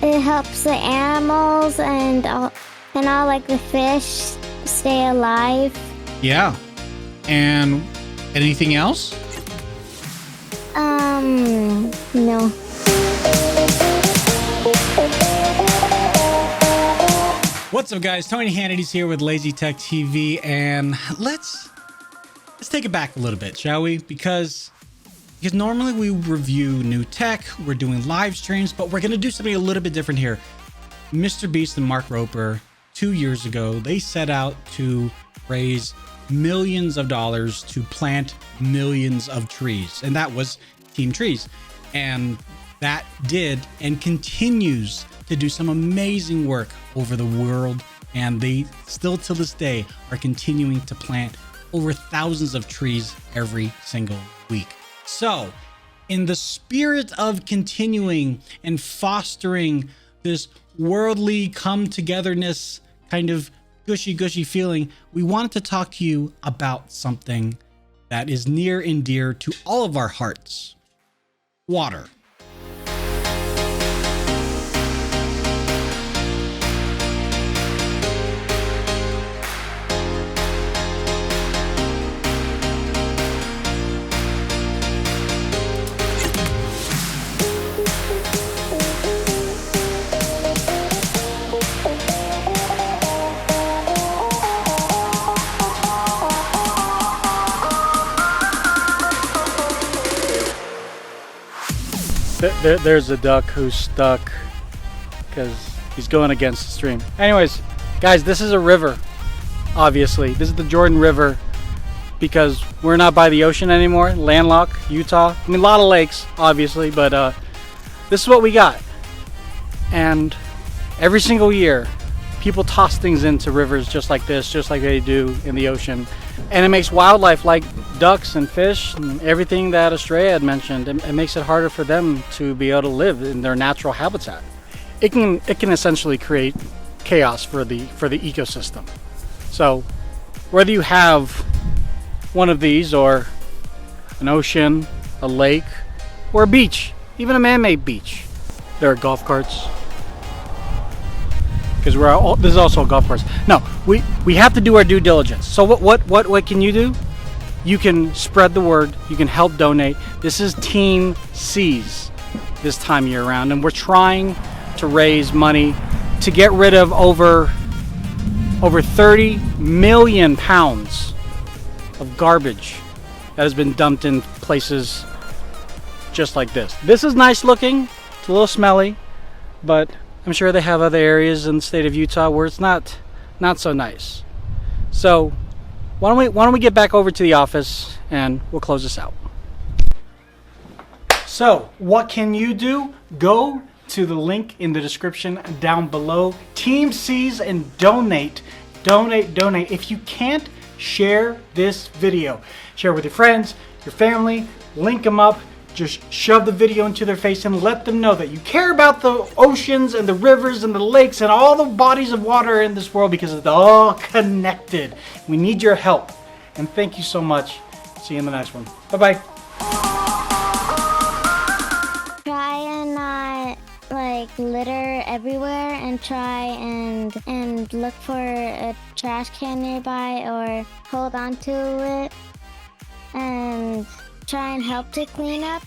it helps the animals and all like the fish stay alive. Yeah. And anything else? No. What's up, guys? Tony Hannity's here with Lazy Tech TV, and let's take it back a little bit, shall we? Because normally we review new tech, we're doing live streams, but we're gonna do something a little bit different here. Mr. Beast and Mark Rober, 2 years ago, they set out to raise millions of dollars to plant millions of trees, and that was Team Trees. And that did and continues to do some amazing work over the world, and they still to this day are continuing to plant over thousands of trees every single week. So in the spirit of continuing and fostering this worldly come togetherness kind of gushy feeling, we wanted to talk to you about something that is near and dear to all of our hearts: water. There's a duck who's stuck because he's going against the stream. Anyways, guys, this is a river. Obviously, this is the Jordan River because we're not by the ocean anymore. Landlocked, Utah. I mean, a lot of lakes, obviously, but this is what we got. And every single year, people toss things into rivers just like this, just like they do in the ocean. And it makes wildlife like ducks and fish and everything that Estrella had mentioned, it makes it harder for them to be able to live in their natural habitat. It can essentially create chaos for the ecosystem. So whether you have one of these or an ocean, a lake, or a beach, even a man-made beach, there are golf carts. Because this is also a golf course. No, we have to do our due diligence. So what can you do? You can spread the word. You can help donate. This is Team Seas this time year round, and we're trying to raise money to get rid of over 30 million pounds of garbage that has been dumped in places just like this. This is nice looking. It's a little smelly, but I'm sure they have other areas in the state of Utah where it's not so nice. So why don't we get back over to the office and we'll close this out. So what can you do? Go to the link in the description down below. Team Seas and donate. If you can't, share this video. Share with your friends, your family, link them up. Just shove the video into their face and let them know that you care about the oceans and the rivers and the lakes and all the bodies of water in this world, because it's all connected. We need your help. And thank you so much. See you in the next one. Bye-bye. Try and not like litter everywhere, and try and look for a trash can nearby or hold on to it and try and help to clean up.